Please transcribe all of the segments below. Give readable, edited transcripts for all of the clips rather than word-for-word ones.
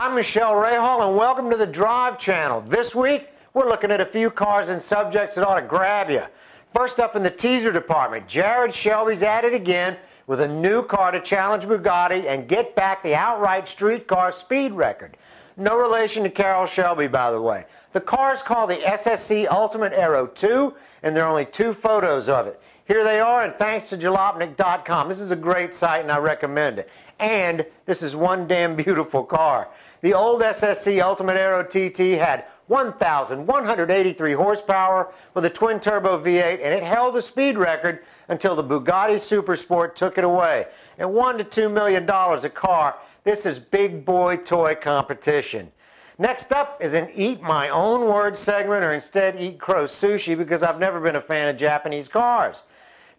I'm Michelle Rahal, and welcome to the Drive Channel. This week, we're looking at a few cars and subjects that ought to grab you. First up in the teaser department, Jared Shelby's at it again with a new car to challenge Bugatti and get back the outright street car speed record. No relation to Carroll Shelby, by the way. The car is called the SSC Ultimate Aero II, and there are only 2 photos of it. Here they are, and thanks to jalopnik.com. This is a great site, and I recommend it. And this is one damn beautiful car. The old SSC Ultimate Aero TT had 1,183 horsepower with a twin-turbo V8, and it held the speed record until the Bugatti Supersport took it away. At $1 to $2 million a car, this is big boy toy competition. Next up is an Eat My Own Words segment, or instead Eat Crow Sushi, because I've never been a fan of Japanese cars.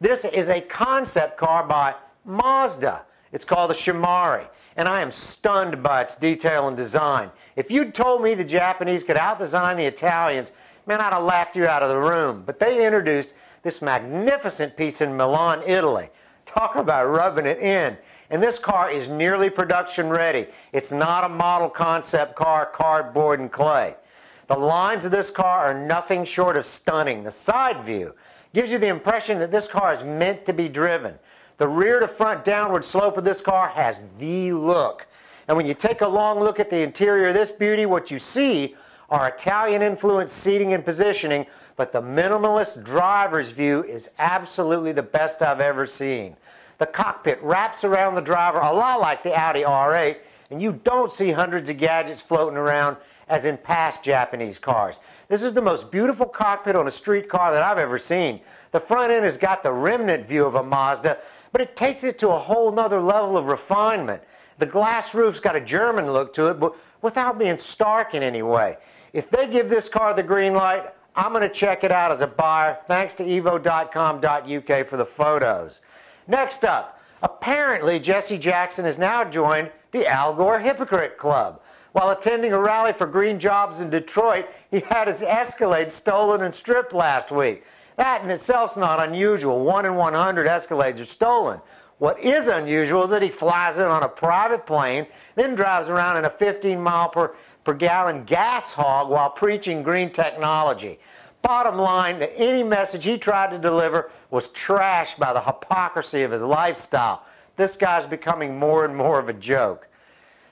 This is a concept car by Mazda. It's called the Shamari, and I am stunned by its detail and design. If you'd told me the Japanese could out-design the Italians, man, I'd have laughed you out of the room. But they introduced this magnificent piece in Milan, Italy. Talk about rubbing it in. And this car is nearly production ready. It's not a model concept car, cardboard and clay. The lines of this car are nothing short of stunning. The side view gives you the impression that this car is meant to be driven. The rear to front downward slope of this car has the look. And when you take a long look at the interior of this beauty, what you see are Italian-influenced seating and positioning, but the minimalist driver's view is absolutely the best I've ever seen. The cockpit wraps around the driver a lot like the Audi R8, and you don't see hundreds of gadgets floating around as in past Japanese cars. This is the most beautiful cockpit on a street car that I've ever seen. The front end has got the remnant view of a Mazda, but it takes it to a whole nother level of refinement. The glass roof's got a German look to it, but without being stark in any way. If they give this car the green light, I'm going to check it out as a buyer, thanks to evo.com.uk for the photos. Next up, apparently Jesse Jackson has now joined the Al Gore Hypocrite Club. While attending a rally for green jobs in Detroit, he had his Escalade stolen and stripped last week. That in itself is not unusual. 1 in 100 Escalades are stolen. What is unusual is that he flies in on a private plane, then drives around in a 15-mile-per-gallon gas hog while preaching green technology. Bottom line, that any message he tried to deliver was trashed by the hypocrisy of his lifestyle. This guy's becoming more and more of a joke.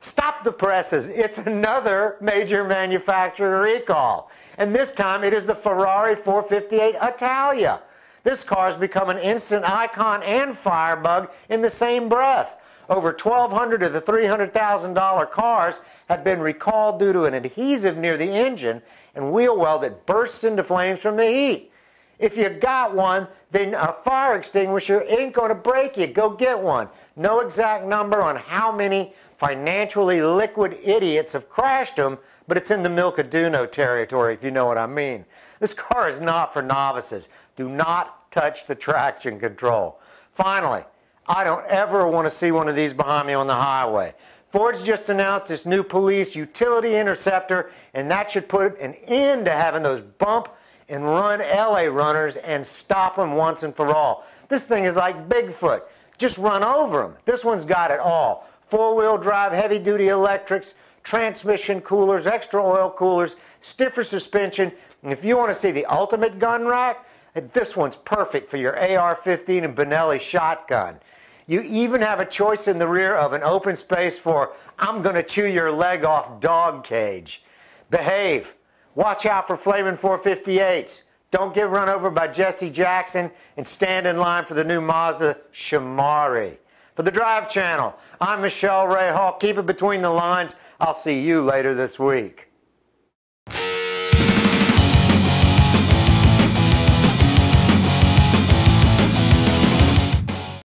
Stop the presses. It's another major manufacturer recall. And this time it is the Ferrari 458 Italia. This car has become an instant icon and firebug in the same breath. Over 1,200 of the $300,000 cars have been recalled due to an adhesive near the engine and wheel well that bursts into flames from the heat. If you got one, then a fire extinguisher ain't going to break you. Go get one. No exact number on how many financially liquid idiots have crashed them, but it's in the Milkaduno territory, if you know what I mean. This car is not for novices. Do not touch the traction control. Finally, I don't ever want to see one of these behind me on the highway. Ford's just announced this new police utility interceptor, and that should put an end to having those bump and run LA runners and stop them once and for all. This thing is like Bigfoot. Just run over them. This one's got it all. 4-wheel drive, heavy-duty electrics, transmission coolers, extra oil coolers, stiffer suspension. And if you want to see the ultimate gun rack, this one's perfect for your AR-15 and Benelli shotgun. You even have a choice in the rear of an open space for I'm going to chew your leg off dog cage. Behave. Watch out for flaming 458s. Don't get run over by Jesse Jackson, and stand in line for the new Mazda Shamari. For the Drive Channel, I'm Michelle Rahal. Keep it between the lines. I'll see you later this week.